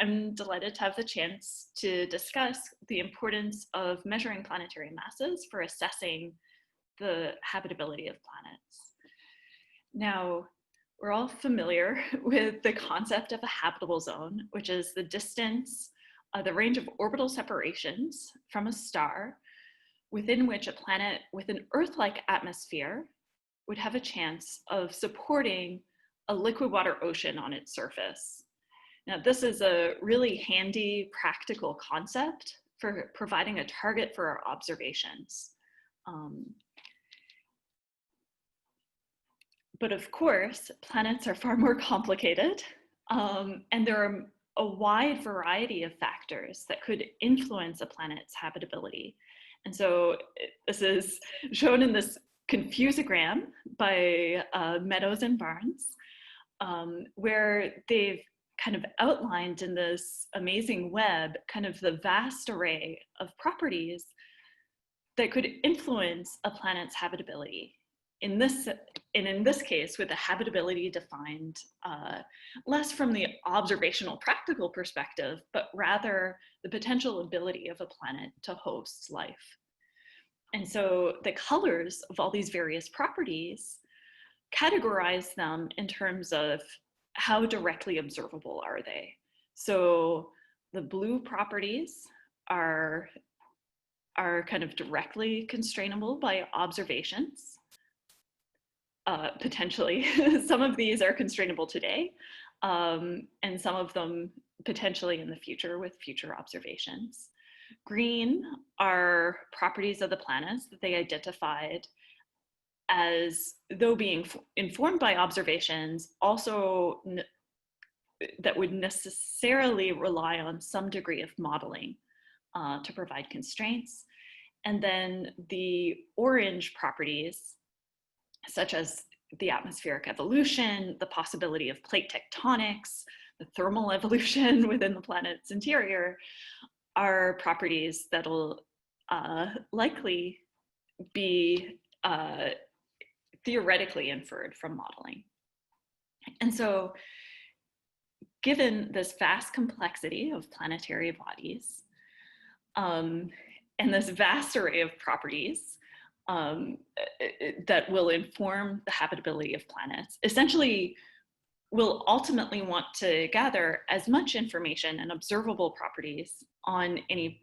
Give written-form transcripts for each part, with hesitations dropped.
I'm delighted to have the chance to discuss the importance of measuring planetary masses for assessing the habitability of planets. Now, we're all familiar with the concept of a habitable zone, which is the distance, the range of orbital separations from a star within which a planet with an Earth-like atmosphere would have a chance of supporting a liquid water ocean on its surface. Now, this is a really handy, practical concept for providing a target for our observations. But of course, planets are far more complicated, and there are a wide variety of factors that could influence a planet's habitability. And so this is shown in this confusogram by Meadows and Barnes, where they've kind of outlined in this amazing web kind of the vast array of properties that could influence a planet's habitability. In this case, with the habitability defined less from the observational practical perspective, but rather the potential ability of a planet to host life. And so the colors of all these various properties categorize them in terms of how directly observable are they. So the blue properties are kind of directly constrainable by observations. Potentially, some of these are constrainable today, and some of them potentially in the future with future observations. Green are properties of the planets that they identified as, though being informed by observations, also that would necessarily rely on some degree of modeling to provide constraints. And then the orange properties, such as the atmospheric evolution, the possibility of plate tectonics, the thermal evolution within the planet's interior, are properties that'll likely be theoretically inferred from modeling. And so, given this vast complexity of planetary bodies and this vast array of properties, that will inform the habitability of planets, essentially we'll ultimately want to gather as much information and observable properties on any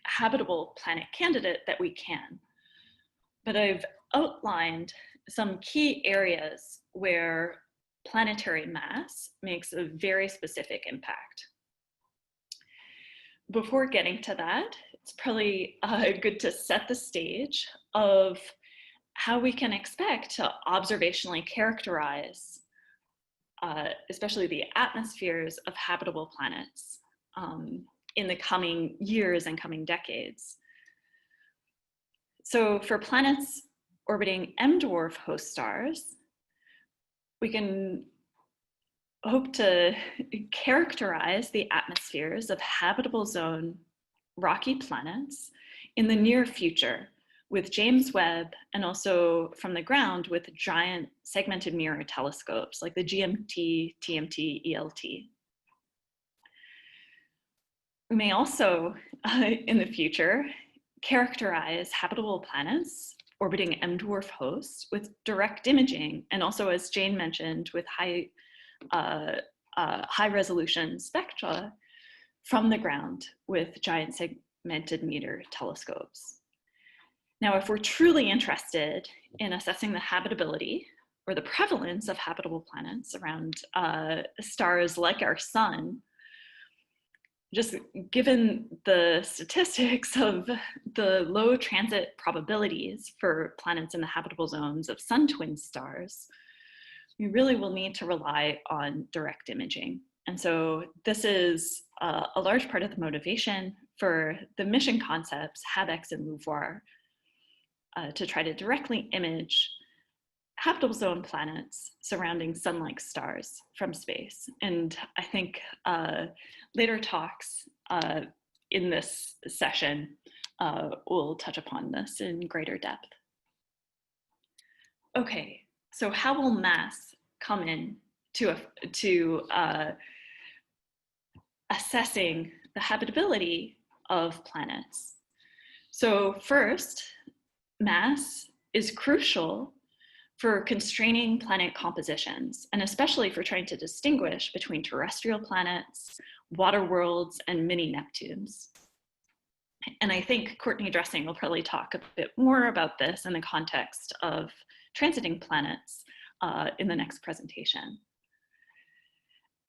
habitable planet candidate that we can. But I've outlined some key areas where planetary mass makes a very specific impact. Before getting to that, it's probably good to set the stage of how we can expect to observationally characterize, especially the atmospheres of habitable planets in the coming years and coming decades. So for planets orbiting M-dwarf host stars, we can hope to characterize the atmospheres of habitable zone rocky planets in the near future with James Webb, and also from the ground with giant segmented mirror telescopes like the GMT, TMT, ELT. We may also, in the future, characterize habitable planets orbiting M-dwarf hosts with direct imaging, and also, as Jayne mentioned, with high resolution spectra from the ground with giant segmented mirror telescopes. Now, if we're truly interested in assessing the habitability or the prevalence of habitable planets around stars like our sun, just given the statistics of the low transit probabilities for planets in the habitable zones of sun twin stars, we really will need to rely on direct imaging. And so this is a large part of the motivation for the mission concepts HabEx and LUVOIR to try to directly image habitable zone planets surrounding sun-like stars from space. And I think later talks in this session will touch upon this in greater depth. Okay, so how will mass come in to assessing the habitability of planets. So first, mass is crucial for constraining planet compositions, and especially for trying to distinguish between terrestrial planets, water worlds, and mini Neptunes. And I think Courtney Dressing will probably talk a bit more about this in the context of transiting planets in the next presentation.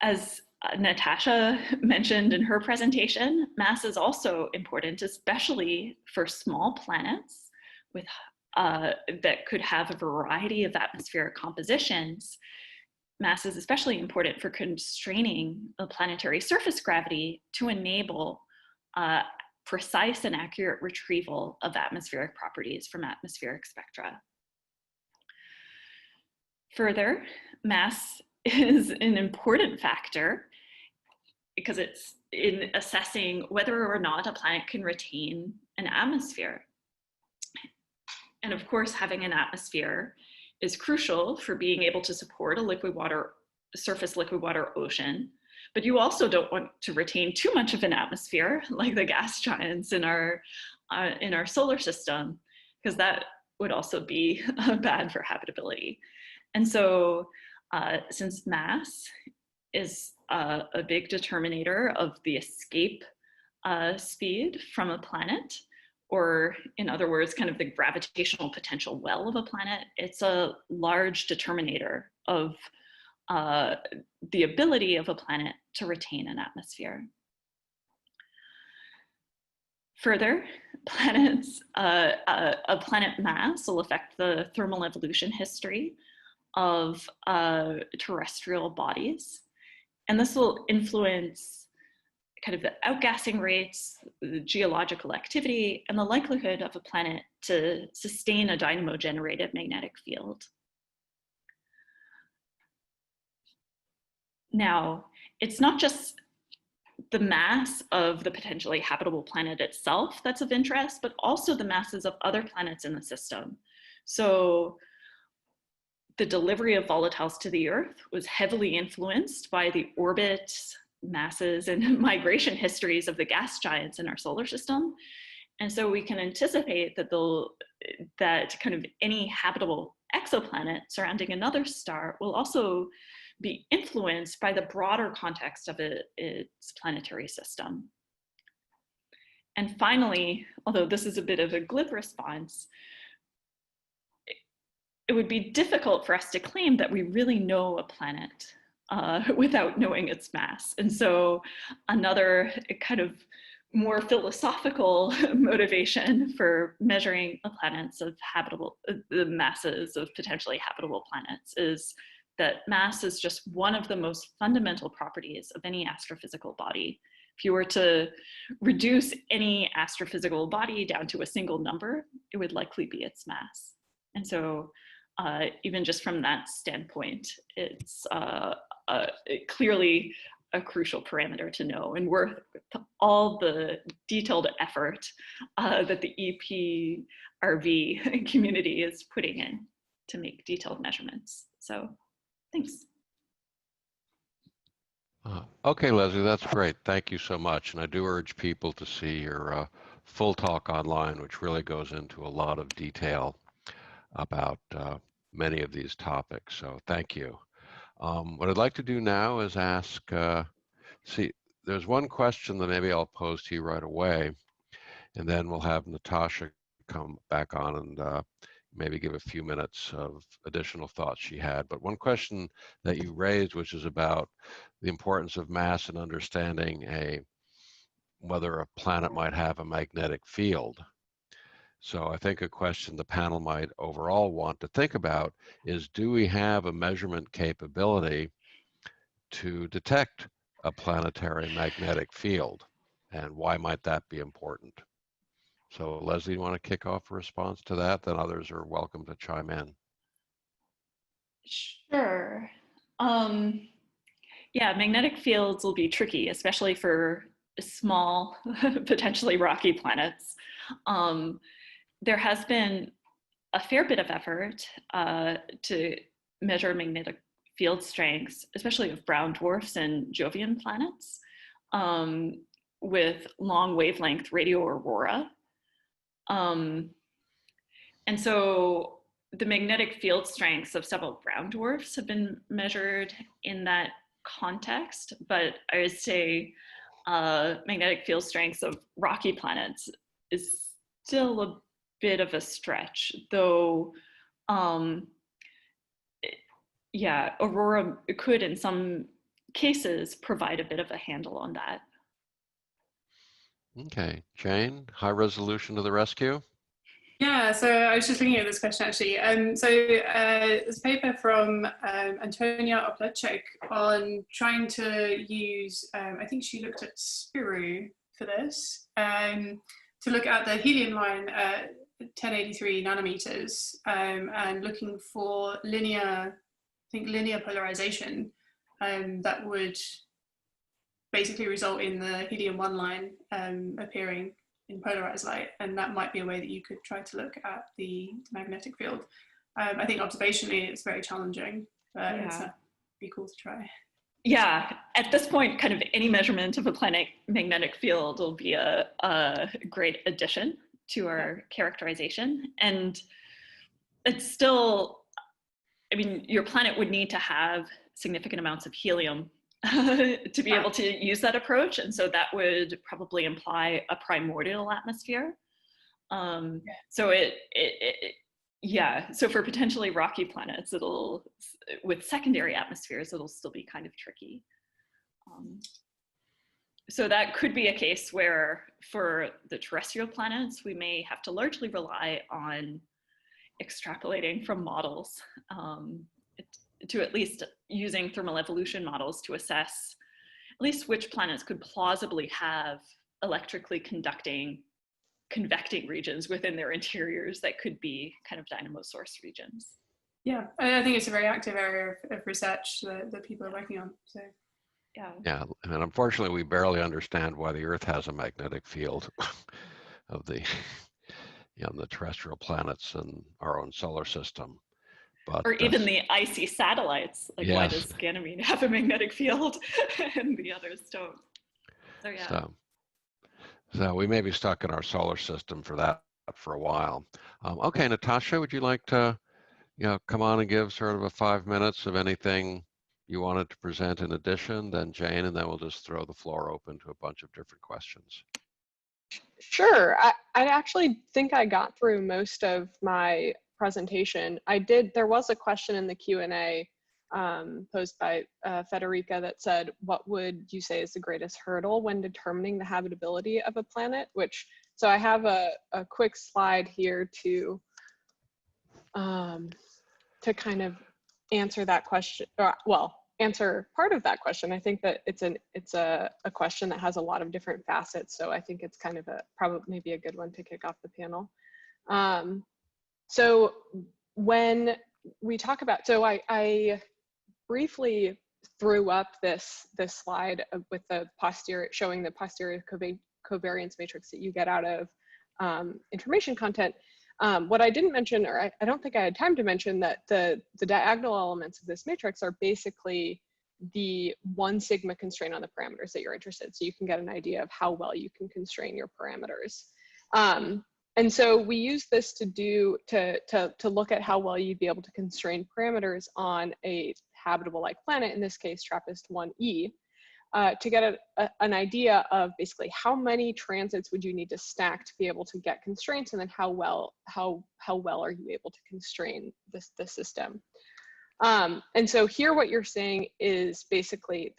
As Natasha mentioned in her presentation, mass is also important, especially for small planets with that could have a variety of atmospheric compositions. Mass is especially important for constraining the planetary surface gravity to enable precise and accurate retrieval of atmospheric properties from atmospheric spectra. Further, mass is an important factor because it's in assessing whether or not a planet can retain an atmosphere. And of course, having an atmosphere is crucial for being able to support a surface liquid water ocean. But you also don't want to retain too much of an atmosphere, like the gas giants in our solar system, because that would also be bad for habitability. And so, since mass is a big determinator of the escape speed from a planet, or in other words, kind of the gravitational potential well of a planet, it's a large determinator of the ability of a planet to retain an atmosphere. Further, a planet mass will affect the thermal evolution history of terrestrial bodies. And this will influence kind of the outgassing rates, the geological activity, and the likelihood of a planet to sustain a dynamo-generated magnetic field. Now, it's not just the mass of the potentially habitable planet itself that's of interest, but also the masses of other planets in the system. So the delivery of volatiles to the Earth was heavily influenced by the orbits, masses, and migration histories of the gas giants in our solar system. And so we can anticipate that kind of any habitable exoplanet surrounding another star will also be influenced by the broader context of its planetary system. And finally, although this is a bit of a glib response, it would be difficult for us to claim that we really know a planet without knowing its mass. And so another kind of more philosophical motivation for measuring the planets of the masses of potentially habitable planets is that mass is just one of the most fundamental properties of any astrophysical body. If you were to reduce any astrophysical body down to a single number, it would likely be its mass. And so even just from that standpoint, it's clearly a crucial parameter to know, and worth all the detailed effort that the EPRV community is putting in to make detailed measurements. So thanks. Okay, Leslie, that's great. Thank you so much. And I do urge people to see your full talk online, which really goes into a lot of detail about many of these topics. So thank you. What I'd like to do now is ask, there's one question that maybe I'll pose to you right away, and then we'll have Natasha come back on and maybe give a few minutes of additional thoughts she had. But one question that you raised, which is about the importance of mass in understanding whether a planet might have a magnetic field. So I think a question the panel might overall want to think about is, do we have a measurement capability to detect a planetary magnetic field? And why might that be important? So Leslie, you want to kick off a response to that? Then others are welcome to chime in. Sure. Yeah, magnetic fields will be tricky, especially for small, potentially rocky planets. There has been a fair bit of effort to measure magnetic field strengths, especially of brown dwarfs and Jovian planets. with long wavelength radio aurora. And so the magnetic field strengths of several brown dwarfs have been measured in that context, but I would say magnetic field strengths of rocky planets is still a bit of a stretch, though yeah, aurora could in some cases provide a bit of a handle on that. Okay, Jayne, high resolution to the rescue. Yeah, so I was just looking at this question actually. There's a paper from Antonia Opleczek on trying to use, I think she looked at Spiru for this, to look at the helium line at 1083 nanometers and looking for linear polarization that would basically result in the helium-1 line appearing in polarized light, and that might be a way that you could try to look at the magnetic field. I think observationally it's very challenging, but it'd be cool to try. Yeah, at this point, kind of any measurement of a planet magnetic field will be a great addition to our characterization. And it's still, I mean, your planet would need to have significant amounts of helium to be able to use that approach. And so that would probably imply a primordial atmosphere. So so for potentially rocky planets, with secondary atmospheres, it'll still be kind of tricky. So that could be a case where for the terrestrial planets, we may have to largely rely on extrapolating from models to at least using thermal evolution models to assess at least which planets could plausibly have electrically convecting regions within their interiors that could be kind of dynamo source regions. Yeah, I think it's a very active area of research that people are working on. So. Yeah, and unfortunately, we barely understand why the Earth has a magnetic field of the terrestrial planets in our own solar system. But, or even the icy satellites, like why does Ganymede have a magnetic field and the others don't? So yeah. So we may be stuck in our solar system for a while. Okay, Natasha, would you like to come on and give sort of a 5 minutes of anything you wanted to present in addition, then Jayne, and then we'll just throw the floor open to a bunch of different questions. Sure. I actually think I got through most of my presentation. There was a question in the Q&A posed by Federica that said, what would you say is the greatest hurdle when determining the habitability of a planet? So I have a quick slide here to kind of answer that question, answer part of that question. I think that it's a question that has a lot of different facets. So I think it's kind of probably maybe a good one to kick off the panel. So when we talk about, so I briefly threw up this slide with the showing the posterior covariance matrix that you get out of information content. What I didn't mention, or I don't think I had time to mention, that the diagonal elements of this matrix are basically the 1 sigma constraint on the parameters that you're interested in. So you can get an idea of how well you can constrain your parameters. And so we use this to look at how well you'd be able to constrain parameters on a habitable-like planet, in this case, TRAPPIST-1e, to get an idea of basically how many transits would you need to stack to be able to get constraints, and then how well are you able to constrain the system. And so here what you're seeing is basically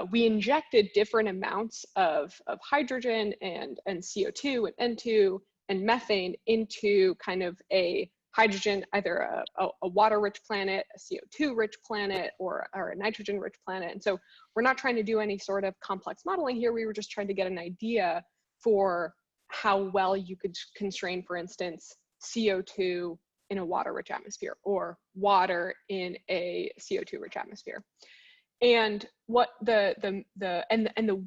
we injected different amounts of hydrogen and CO2 and N2 and methane into kind of a hydrogen, either a water-rich planet, a CO2-rich planet, or a nitrogen-rich planet. And so we're not trying to do any sort of complex modeling here. We were just trying to get an idea for how well you could constrain, for instance, CO2 in a water-rich atmosphere or water in a CO2-rich atmosphere. And what the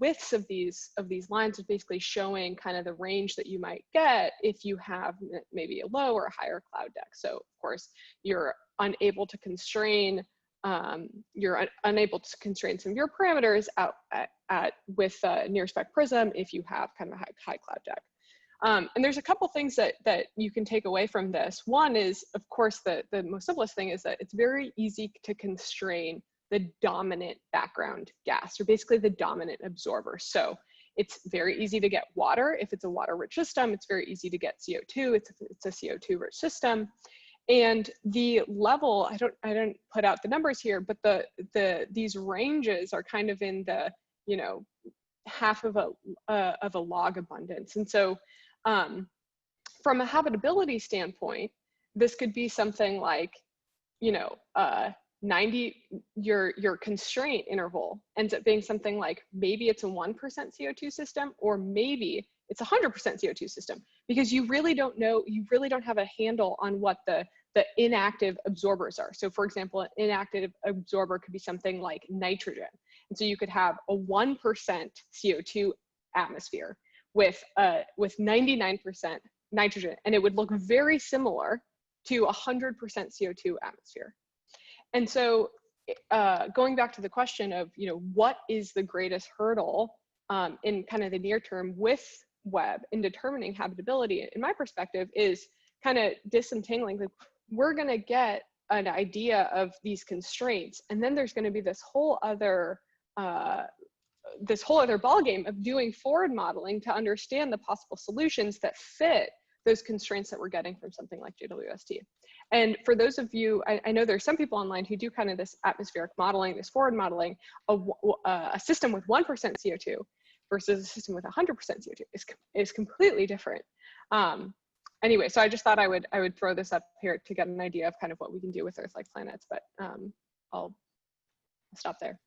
widths of these lines is basically showing kind of the range that you might get if you have maybe a low or a higher cloud deck. So of course you're unable to constrain unable to constrain some of your parameters out with near spec prism if you have kind of a high cloud deck. And there's a couple things that you can take away from this. One is, of course, the most simplest thing is that it's very easy to constrain the dominant background gas, or basically the dominant absorber. So it's very easy to get water. If it's a water-rich system, it's very easy to get CO2. It's a CO2-rich system. And the level, I don't put out the numbers here, but these ranges are kind of in the, you know, half of a log abundance. And so from a habitability standpoint, this could be something like, you know, 90, your constraint interval ends up being something like, maybe it's a 1% CO2 system, or maybe it's 100% CO2 system, because you really don't know, you really don't have a handle on what the inactive absorbers are. So for example, an inactive absorber could be something like nitrogen. And so you could have a 1% CO2 atmosphere with 99% nitrogen, and it would look very similar to 100% CO2 atmosphere. And so going back to the question of, you know, what is the greatest hurdle in kind of the near term with Webb in determining habitability, in my perspective, is kind of disentangling. Like, we're going to get an idea of these constraints, and then there's going to be this whole other ballgame of doing forward modeling to understand the possible solutions that fit those constraints that we're getting from something like JWST. And for those of you, I know there's some people online who do kind of this atmospheric modeling, this forward modeling, a system with 1% CO2 versus a system with 100% CO2 is completely different. Anyway, so I just thought I would throw this up here to get an idea of kind of what we can do with Earth-like planets, but I'll stop there.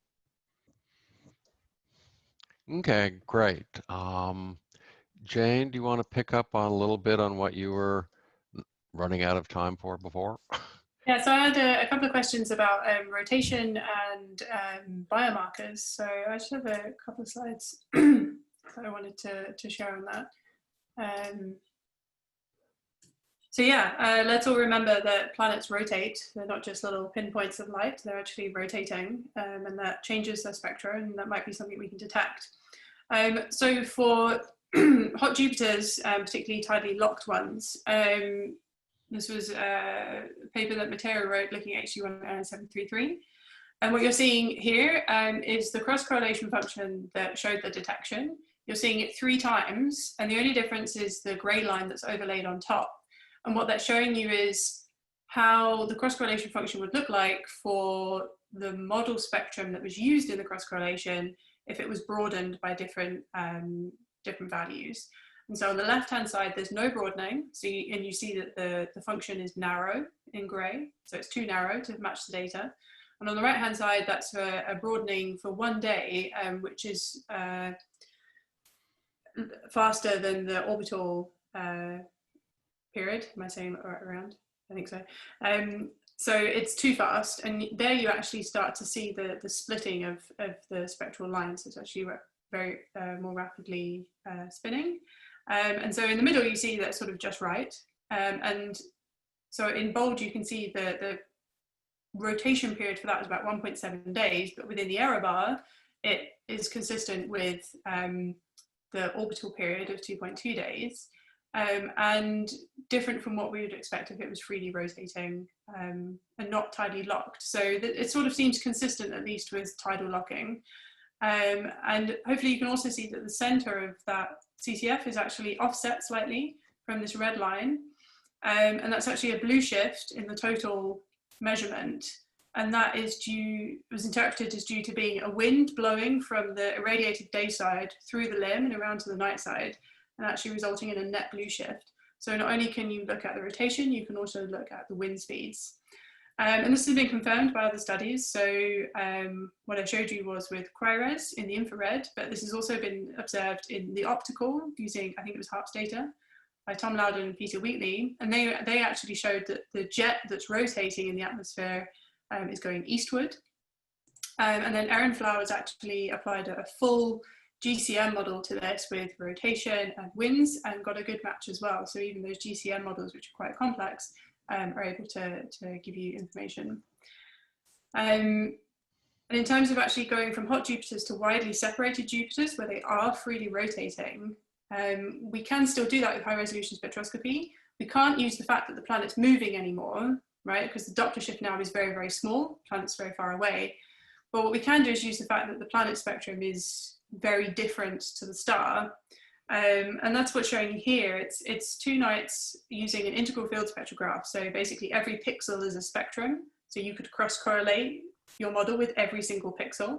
Okay, great. Jayne, do you want to pick up on a little bit on what you were running out of time for before? Yeah, so I had a couple of questions about rotation and biomarkers. So I just have a couple of slides that I wanted to share on that. So yeah, let's all remember that planets rotate. They're not just little pinpoints of light, they're actually rotating, and that changes their spectra, and that might be something we can detect. So for hot Jupiters, particularly tidally locked ones, this was a paper that Matteo wrote looking at HG1 And what you're seeing here is the cross-correlation function that showed the detection. You're seeing it 3 times, and the only difference is the gray line that's overlaid on top. And what that's showing you is how the cross-correlation function would look like for the model spectrum that was used in the cross-correlation if it was broadened by different values. And so on the left-hand side, there's no broadening. So you see that the function is narrow in gray. So it's too narrow to match the data. And on the right-hand side, that's a broadening for 1 day, which is faster than the orbital period. Am I saying that right around? I think so. So it's too fast. And there you actually start to see the splitting of the spectral lines. It's actually very more rapidly spinning. And so in the middle, you see that sort of just right. And so in bold, you can see the rotation period for that was about 1.7 days, but within the error bar, it is consistent with the orbital period of 2.2 days, and different from what we would expect if it was freely rotating and not tidally locked. So it sort of seems consistent, at least with tidal locking. And hopefully you can also see that the center of that CCF is actually offset slightly from this red line. And that's actually a blue shift in the total measurement. And that was interpreted as due to being a wind blowing from the irradiated day side through the limb and around to the night side, and actually resulting in a net blue shift. So not only can you look at the rotation, you can also look at the wind speeds. And this has been confirmed by other studies. So what I showed you was with CRIRES in the infrared, but this has also been observed in the optical using, I think it was HARPS data, by Tom Loudon and Peter Wheatley. And they actually showed that the jet that's rotating in the atmosphere is going eastward. And then Erin Flowers actually applied a full GCM model to this with rotation and winds and got a good match as well. So even those GCM models, which are quite complex, are able to give you information. And in terms of actually going from hot Jupiters to widely separated Jupiters, where they are freely rotating, we can still do that with high resolution spectroscopy. We can't use the fact that the planet's moving anymore, right? Because the Doppler shift now is very, very small, the planet's very far away. But what we can do is use the fact that the planet spectrum is very different to the star. And that's what's showing here. It's 2 nights using an integral field spectrograph. So basically every pixel is a spectrum. So you could cross-correlate your model with every single pixel.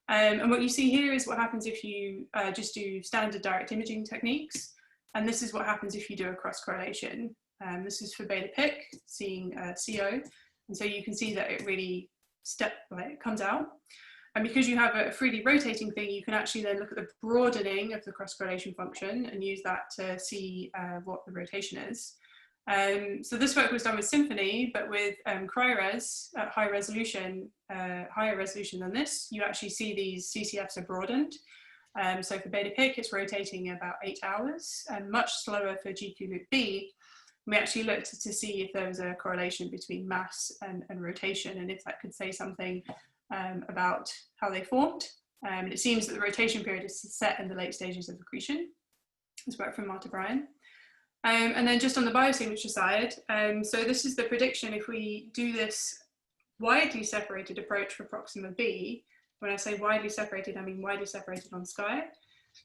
And what you see here is what happens if you just do standard direct imaging techniques. And this is what happens if you do a cross-correlation. This is for beta-PIC, seeing CO. And so you can see that it really it comes out. And because you have a freely rotating thing, you can actually then look at the broadening of the cross-correlation function and use that to see what the rotation is. So this work was done with Symphony, but with CRIRES at high resolution, higher resolution than this, you actually see these CCFs are broadened. So for beta-PIC, it's rotating about 8 hours, and much slower for GQ loop B. We actually looked to see if there was a correlation between mass and rotation, and if that could say something about how they formed. And it seems that the rotation period is set in the late stages of accretion. This work from Marta Bryan. And then just on the biosignature side, so this is the prediction if we do this widely separated approach for Proxima B. When I say widely separated, I mean widely separated on sky.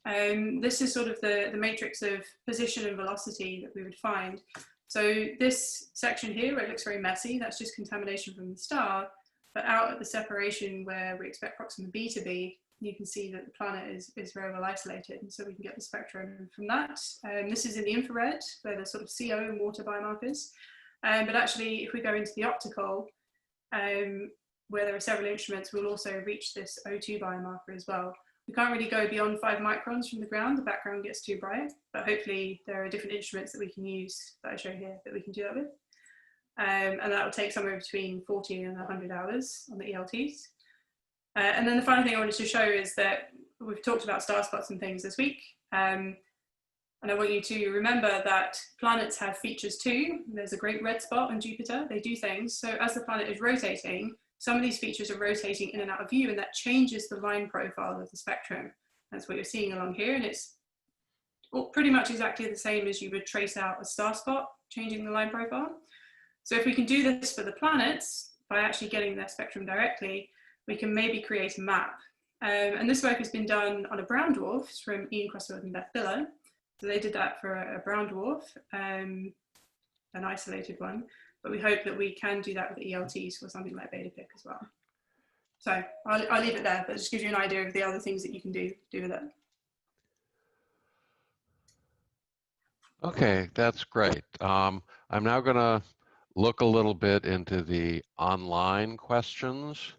This is sort of the matrix of position and velocity that we would find. So this section here, where it looks very messy, that's just contamination from the star. But out at the separation where we expect Proxima B to be, you can see that the planet is very well isolated, and so we can get the spectrum from that. This is in the infrared, where there's sort of CO and water biomarkers. But actually, if we go into the optical, where there are several instruments, we'll also reach this O2 biomarker as well. We can't really go beyond 5 microns from the ground, the background gets too bright, but hopefully there are different instruments that we can use that I show here that we can do that with. And that will take somewhere between 40 and 100 hours on the ELTs. And then the final thing I wanted to show is that we've talked about star spots and things this week. And I want you to remember that planets have features too. There's a great red spot on Jupiter, they do things. So as the planet is rotating, some of these features are rotating in and out of view, and that changes the line profile of the spectrum. That's what you're seeing along here, and it's pretty much exactly the same as you would trace out a star spot, changing the line profile. So if we can do this for the planets, by actually getting their spectrum directly, we can maybe create a map. And this work has been done on a brown dwarf. It's from Ian Crosfield and Beth Biller. So they did that for a brown dwarf, an isolated one. But we hope that we can do that with ELTs for something like beta-PIC as well. So I'll leave it there, but just gives you an idea of the other things that you can do with it. Okay, that's great. I'm now going to look a little bit into the online questions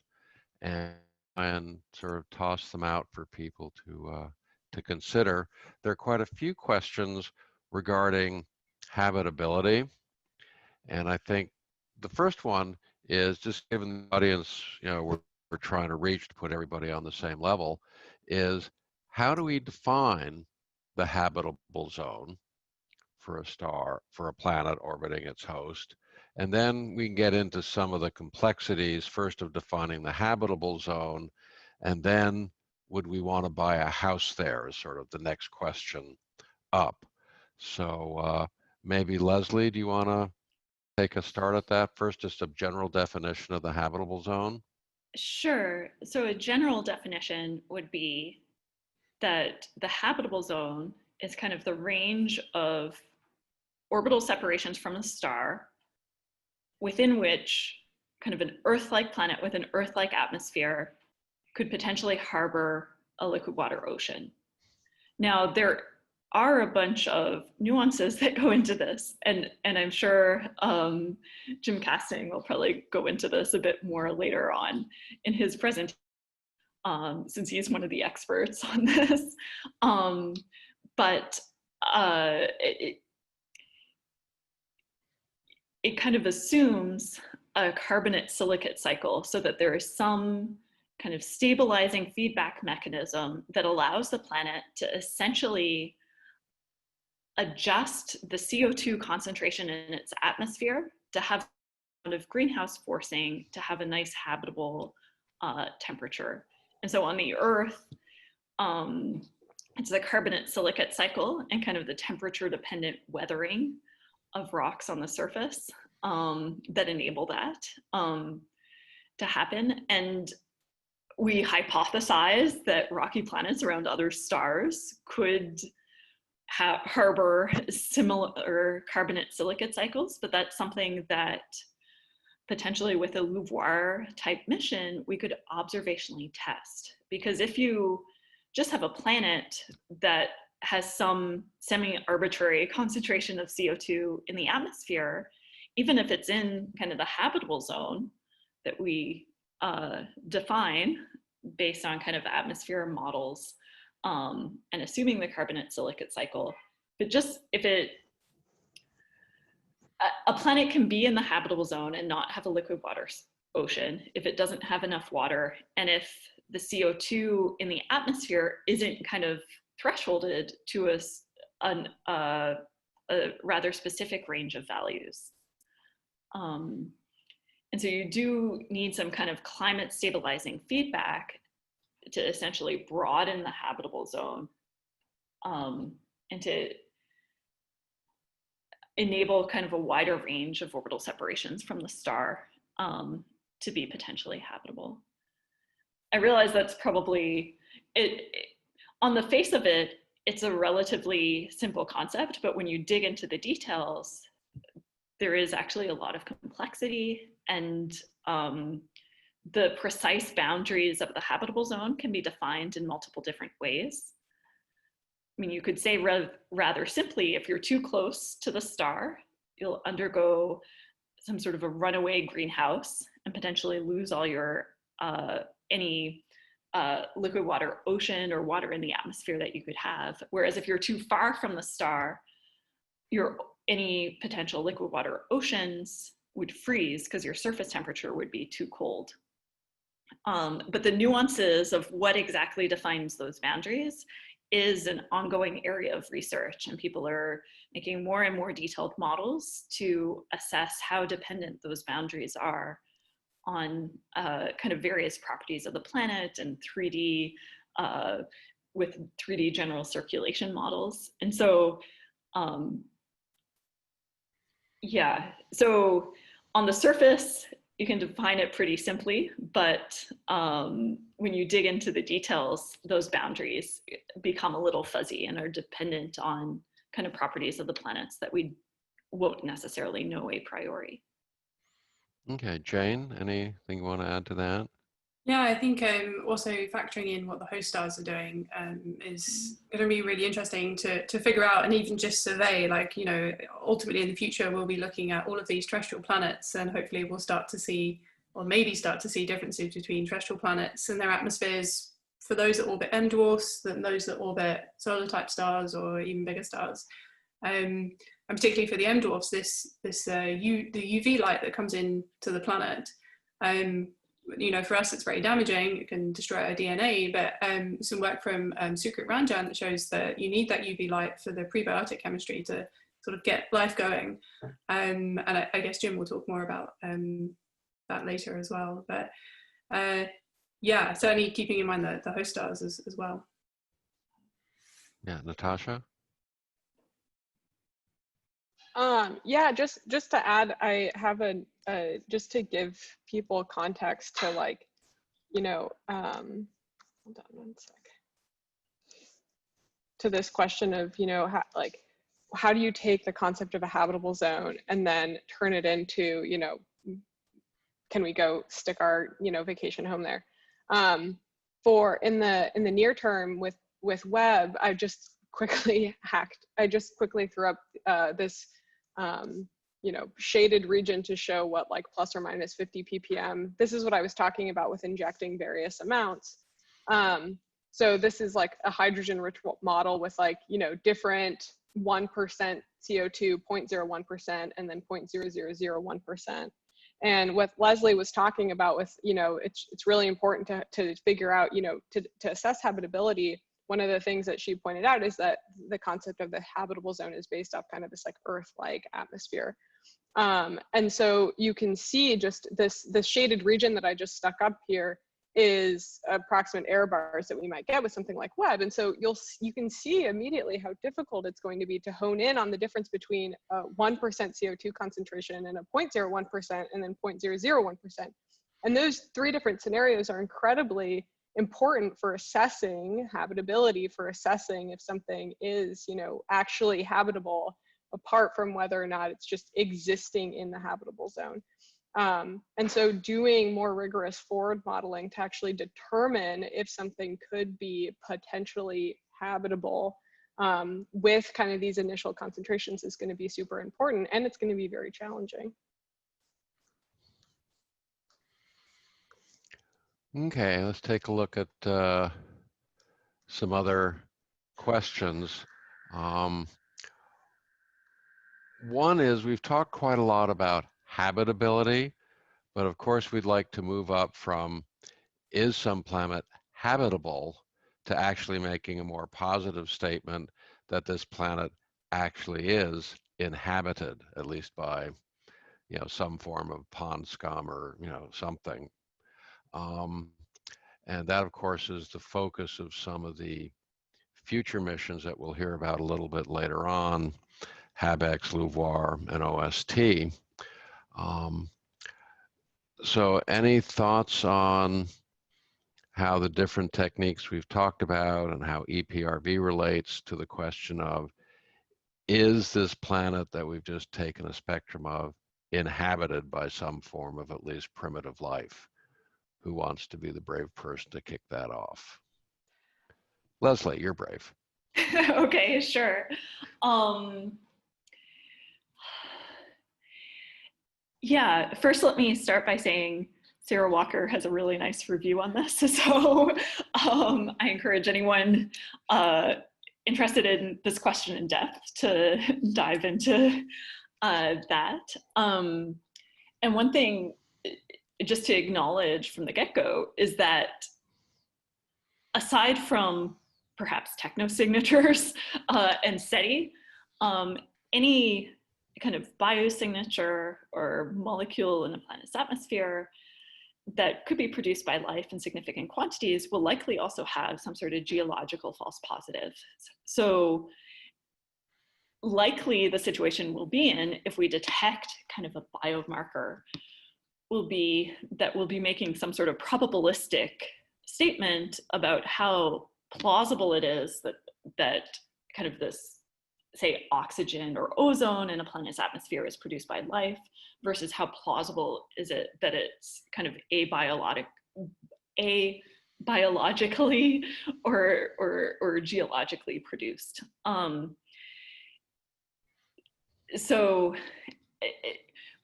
and sort of toss them out for people to consider. There are quite a few questions regarding habitability. And I think the first one is, just given the audience, you know, we're trying to reach to put everybody on the same level, is how do we define the habitable zone for a star, for a planet orbiting its host? And then we can get into some of the complexities, first of defining the habitable zone, and then would we want to buy a house there is sort of the next question up. So maybe Leslie, do you want to take a start at that first, just a general definition of the habitable zone? Sure. So a general definition would be that the habitable zone is kind of the range of orbital separations from a star within which kind of an Earth-like planet with an Earth-like atmosphere could potentially harbor a liquid water ocean. Now, there are a bunch of nuances that go into this, and I'm sure Jim Casting will probably go into this a bit more later on in his presentation, since he's one of the experts on this. But it kind of assumes a carbonate silicate cycle so that there is some kind of stabilizing feedback mechanism that allows the planet to essentially adjust the CO2 concentration in its atmosphere to have of greenhouse forcing to have a nice habitable temperature. And so on the Earth, it's the carbonate silicate cycle and kind of the temperature dependent weathering of rocks on the surface that enable that to happen. And we hypothesize that rocky planets around other stars could harbor similar carbonate silicate cycles, but that's something that potentially with a LUVOIR type mission, we could observationally test. Because if you just have a planet that has some semi-arbitrary concentration of CO2 in the atmosphere, even if it's in kind of the habitable zone that we define based on kind of atmosphere models and assuming the carbonate silicate cycle, but just if a planet can be in the habitable zone and not have a liquid water ocean if it doesn't have enough water, and if the CO2 in the atmosphere isn't kind of thresholded to a rather specific range of values. And so you do need some kind of climate stabilizing feedback to essentially broaden the habitable zone and to enable kind of a wider range of orbital separations from the star to be potentially habitable. I realize that's probably, on the face of it, it's a relatively simple concept, but when you dig into the details, there is actually a lot of complexity, and the precise boundaries of the habitable zone can be defined in multiple different ways. I mean, you could say rather simply, if you're too close to the star, you'll undergo some sort of a runaway greenhouse and potentially lose all your any liquid water ocean or water in the atmosphere that you could have. Whereas if you're too far from the star, any potential liquid water oceans would freeze because your surface temperature would be too cold. But the nuances of what exactly defines those boundaries is an ongoing area of research, and people are making more and more detailed models to assess how dependent those boundaries are on kind of various properties of the planet and 3D with 3D general circulation models. And so yeah, so on the surface, you can define it pretty simply, but when you dig into the details, those boundaries become a little fuzzy and are dependent on kind of properties of the planets that we won't necessarily know a priori. Okay, Jayne, anything you want to add to that? Yeah, I think also factoring in what the host stars are doing is going to be really interesting to figure out and even just survey, like, you know, ultimately in the future, we'll be looking at all of these terrestrial planets, and hopefully we'll start to see, or maybe start to see, differences between terrestrial planets and their atmospheres for those that orbit M dwarfs than those that orbit solar type stars or even bigger stars. And particularly for the M dwarfs, the UV light that comes into the planet, you know, for us it's very damaging. It can destroy our DNA, but some work from Sukrit Ranjan that shows that you need that UV light for the prebiotic chemistry to sort of get life going. And I guess Jim will talk more about that later as well. But yeah, certainly keeping in mind the host stars as well. Yeah, Natasha? Yeah, just to add, I have just to give people context to, like, you know, hold on one sec, to this question of, you know, how do you take the concept of a habitable zone and then turn it into, you know, can we go stick our, you know, vacation home there? For in the near term with Webb, I just quickly threw up this you know, shaded region to show what, like, plus or minus 50 ppm. This is what I was talking about with injecting various amounts. So this is like a hydrogen rich model with, like, you know, different 1% CO2, 0.01%, and then 0.0001%. And what Leslie was talking about with, you know, it's really important to figure out, you know, to assess habitability. One of the things that she pointed out is that the concept of the habitable zone is based off kind of this, like, Earth-like atmosphere. And so you can see just this shaded region that I just stuck up here is approximate error bars that we might get with something like Webb. And so you can see immediately how difficult it's going to be to hone in on the difference between 1% CO2 concentration and a 0.01% and then 0.001%. And those three different scenarios are incredibly important for assessing habitability, for assessing if something is, you know, actually habitable, apart from whether or not it's just existing in the habitable zone. And so doing more rigorous forward modeling to actually determine if something could be potentially habitable with kind of these initial concentrations is going to be super important, and it's going to be very challenging. Okay, let's take a look at some other questions. One is, we've talked quite a lot about habitability, but of course we'd like to move up from is some planet habitable to actually making a more positive statement that this planet actually is inhabited, at least by, you know, some form of pond scum or, you know, something. And that, of course, is the focus of some of the future missions that we'll hear about a little bit later on, HabEx, LUVOIR, and OST. So any thoughts on how the different techniques we've talked about and how EPRV relates to the question of, is this planet that we've just taken a spectrum of inhabited by some form of at least primitive life? Who wants to be the brave person to kick that off? Leslie, you're brave. Okay, sure. Yeah, first let me start by saying Sarah Walker has a really nice review on this. So I encourage anyone interested in this question in depth to dive into that. And one thing just to acknowledge from the get-go is that aside from perhaps technosignatures and SETI, any kind of biosignature or molecule in a planet's atmosphere that could be produced by life in significant quantities will likely also have some sort of geological false positive. So likely the situation we'll be in if we detect kind of a biomarker will be that we'll be making some sort of probabilistic statement about how plausible it is that kind of this, say, oxygen or ozone in a planet's atmosphere is produced by life versus how plausible is it that it's kind of biologically or geologically produced. So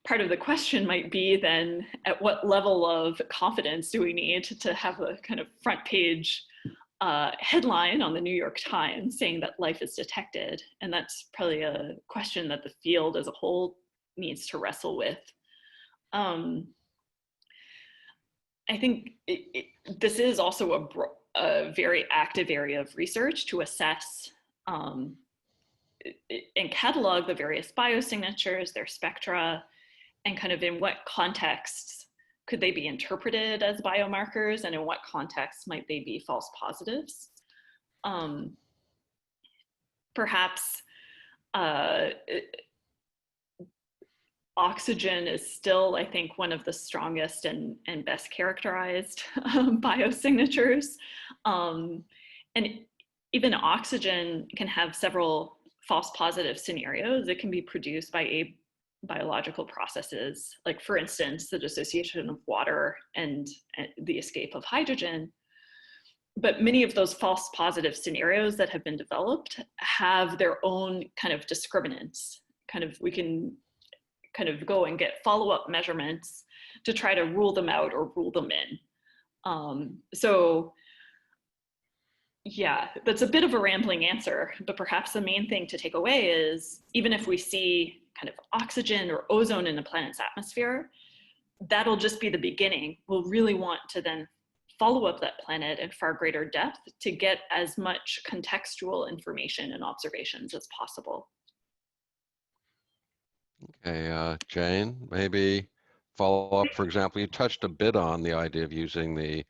part of the question might be then, at what level of confidence do we need to have a kind of front page headline on the New York Times saying that life is detected? And that's probably a question that the field as a whole needs to wrestle with. I think this is also a very active area of research to assess and catalog the various biosignatures, their spectra, and kind of in what contexts could they be interpreted as biomarkers, and in what contexts might they be false positives. Perhaps oxygen is still, I think, one of the strongest and best characterized biosignatures. And even oxygen can have several false positive scenarios. It can be produced by biological processes, like, for instance, the dissociation of water and the escape of hydrogen. But many of those false positive scenarios that have been developed have their own kind of discriminants. We can kind of go and get follow-up measurements to try to rule them out or rule them in. So yeah, that's a bit of a rambling answer, but perhaps the main thing to take away is, even if we see kind of oxygen or ozone in the planet's atmosphere, that'll just be the beginning. We'll really want to then follow up that planet in far greater depth to get as much contextual information and observations as possible. Okay, Jayne, maybe follow up. For example, you touched a bit on the idea of using the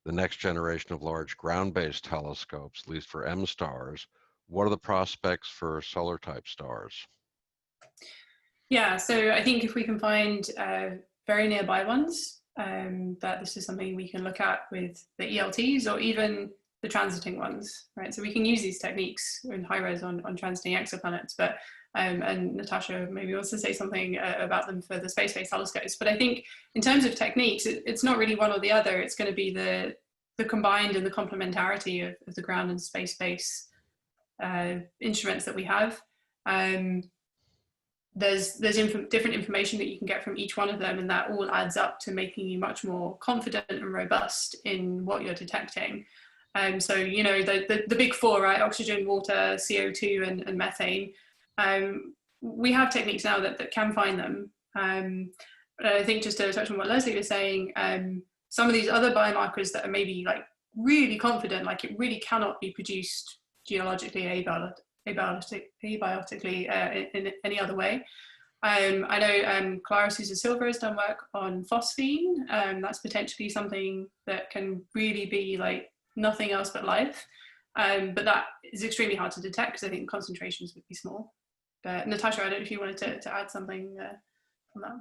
next generation of large ground-based telescopes, at least for M stars. What are the prospects for solar type stars? Yeah, so I think if we can find very nearby ones, that this is something we can look at with the ELTs or even the transiting ones, right? So we can use these techniques in high res on transiting exoplanets, but and Natasha maybe wants to say something about them for the space-based telescopes. But I think in terms of techniques, it's not really one or the other. It's going to be the combined and the complementarity of the ground and space-based instruments that we have. There's different information that you can get from each one of them, and that all adds up to making you much more confident and robust in what you're detecting. So, you know, the big four, right? Oxygen, water, CO2, and methane. We have techniques now that can find them. But I think just to touch on what Leslie was saying, some of these other biomarkers that are maybe like really confident, like it really cannot be produced geologically, abiotically in any other way. I know Clara Sousa Silva has done work on phosphine. That's potentially something that can really be like nothing else but life. But that is extremely hard to detect because I think the concentrations would be small. But Natasha, I don't know if you wanted to add something on that.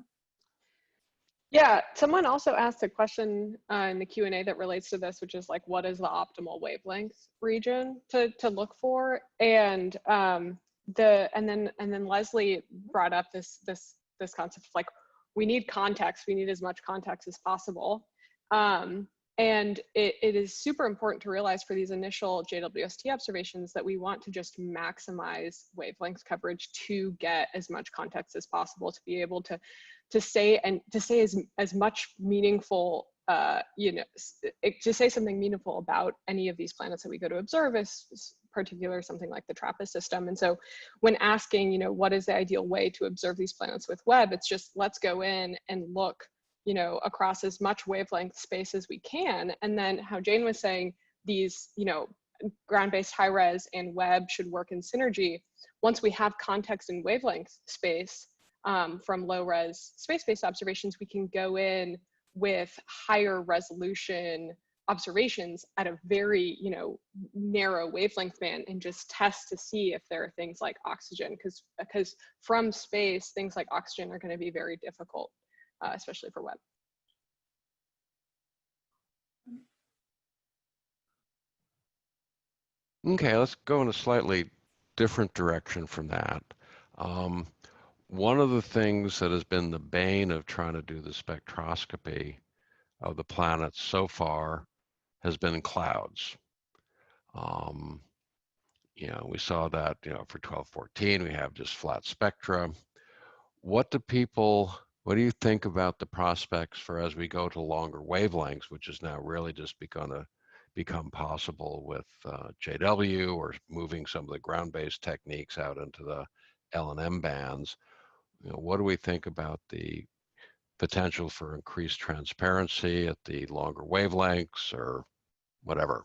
Yeah, someone also asked a question in the Q&A that relates to this, which is like, what is the optimal wavelength region to look for? And then Leslie brought up this concept of like, we need context. We need as much context as possible. And it is super important to realize for these initial JWST observations that we want to just maximize wavelength coverage to get as much context as possible to be able to say as much meaningful, to say something meaningful about any of these planets that we go to observe, is particular something like the TRAPPIST system. And so when asking, you know, what is the ideal way to observe these planets with Webb, it's just, let's go in and look, you know, across as much wavelength space as we can. And then how Jayne was saying, these, you know, ground-based high res and Webb should work in synergy. Once we have context in wavelength space from low res space-based observations, we can go in with higher resolution observations at a very, you know, narrow wavelength band and just test to see if there are things like oxygen, because from space, things like oxygen are going to be very difficult. Especially for Webb. Okay, let's go in a slightly different direction from that. One of the things that has been the bane of trying to do the spectroscopy of the planets so far has been clouds. You know, we saw that, you know, for 1214, we have just flat spectra. What do you think about the prospects for as we go to longer wavelengths, which is now really just become possible with JW or moving some of the ground-based techniques out into the L&M bands? You know, what do we think about the potential for increased transparency at the longer wavelengths or whatever?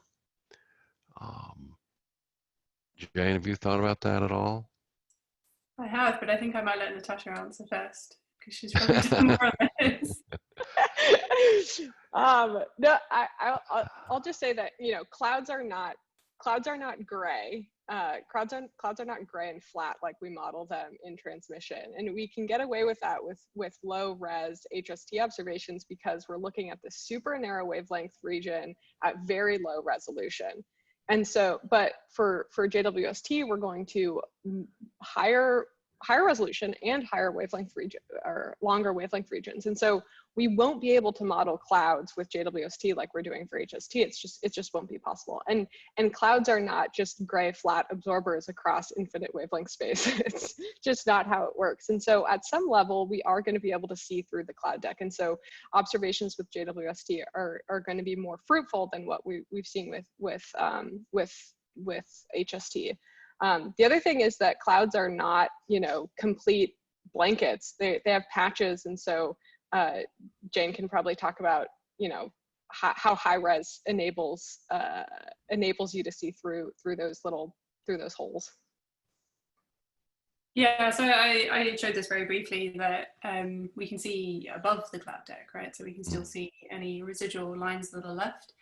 Jayne, have you thought about that at all? I have, but I think I might let Natasha answer first because she's probably done more on this. No, I'll just say that, you know, clouds are not gray. Clouds are not gray and flat like we model them in transmission, and we can get away with that with low res HST observations because we're looking at the super narrow wavelength region at very low resolution. And so, but for JWST, we're going to higher resolution and higher wavelength region or longer wavelength regions. And so we won't be able to model clouds with JWST like we're doing for HST. It just won't be possible. And clouds are not just gray flat absorbers across infinite wavelength space. It's just not how it works. And so at some level, we are going to be able to see through the cloud deck. And so observations with JWST are going to be more fruitful than what we've seen with HST. The other thing is that clouds are not, you know, complete blankets. They have patches, and so Jayne can probably talk about, you know, how high res enables you to see through those holes. Yeah, so I showed this very briefly that we can see above the cloud deck, right? So we can still see any residual lines that are left.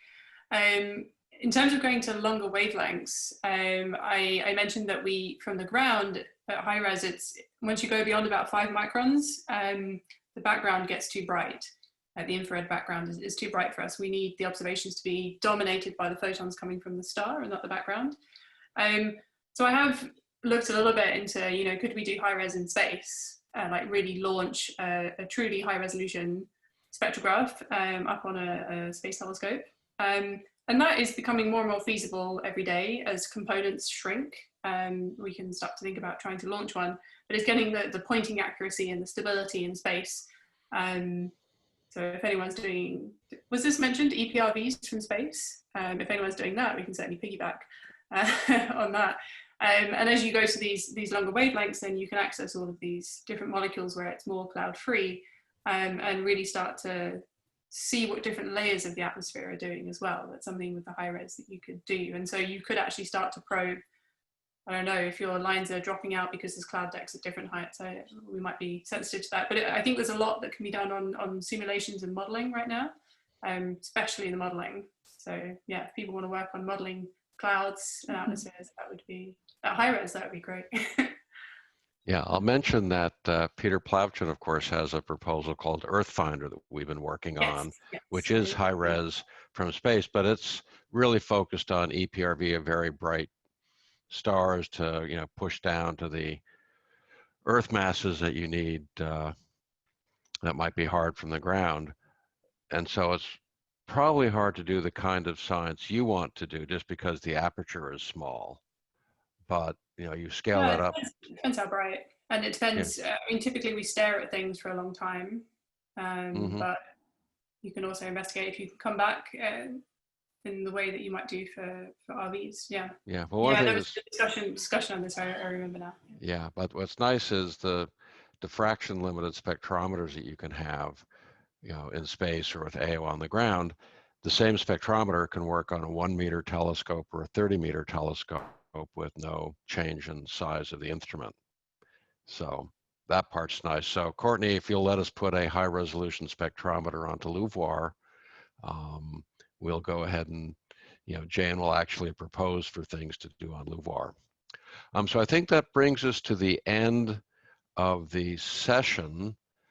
In terms of going to longer wavelengths, I mentioned that from the ground at high res, once you go beyond about 5 microns, the background gets too bright. The infrared background is too bright for us. We need the observations to be dominated by the photons coming from the star and not the background. So I have looked a little bit into, could we do high res in space, like really launch a truly high resolution spectrograph up on a space telescope. And that is becoming more and more feasible every day as components shrink. We can start to think about trying to launch one, but it's getting the pointing accuracy and the stability in space. So if anyone's doing, was this mentioned, EPRVs from space? If anyone's doing that, we can certainly piggyback on that. And as you go to these longer wavelengths, then you can access all of these different molecules where it's more cloud free, and really start to see what different layers of the atmosphere are doing as well. That's something with the high res that you could do. And so you could actually start to probe, I don't know, if your lines are dropping out because there's cloud decks at different heights, we might be sensitive to that. But I think there's a lot that can be done on simulations and modeling right now, especially the modeling. So yeah, if people want to work on modeling clouds and atmospheres, that would be, at high res, that would be great. Yeah, I'll mention that Peter Plavchin, of course, has a proposal called Earthfinder that we've been working on, which is high res from space, but it's really focused on EPRV of very bright stars to, push down to the Earth masses that you need that might be hard from the ground. And so it's probably hard to do the kind of science you want to do just because the aperture is small. But you scale that up. It depends how bright, and it depends. I mean, typically we stare at things for a long time, but you can also investigate if you can come back in the way that you might do for RVs. Yeah. Yeah. Well, one thing there was a discussion on this. I remember now. Yeah, but what's nice is the diffraction limited spectrometers that you can have, in space or with AO on the ground. The same spectrometer can work on a 1 meter telescope or a 30 meter telescope with no change in size of the instrument. So that part's nice. So Courtney, if you'll let us put a high resolution spectrometer onto LUVOIR, we'll go ahead and, Jayne will actually propose for things to do on LUVOIR. So I think that brings us to the end of the session.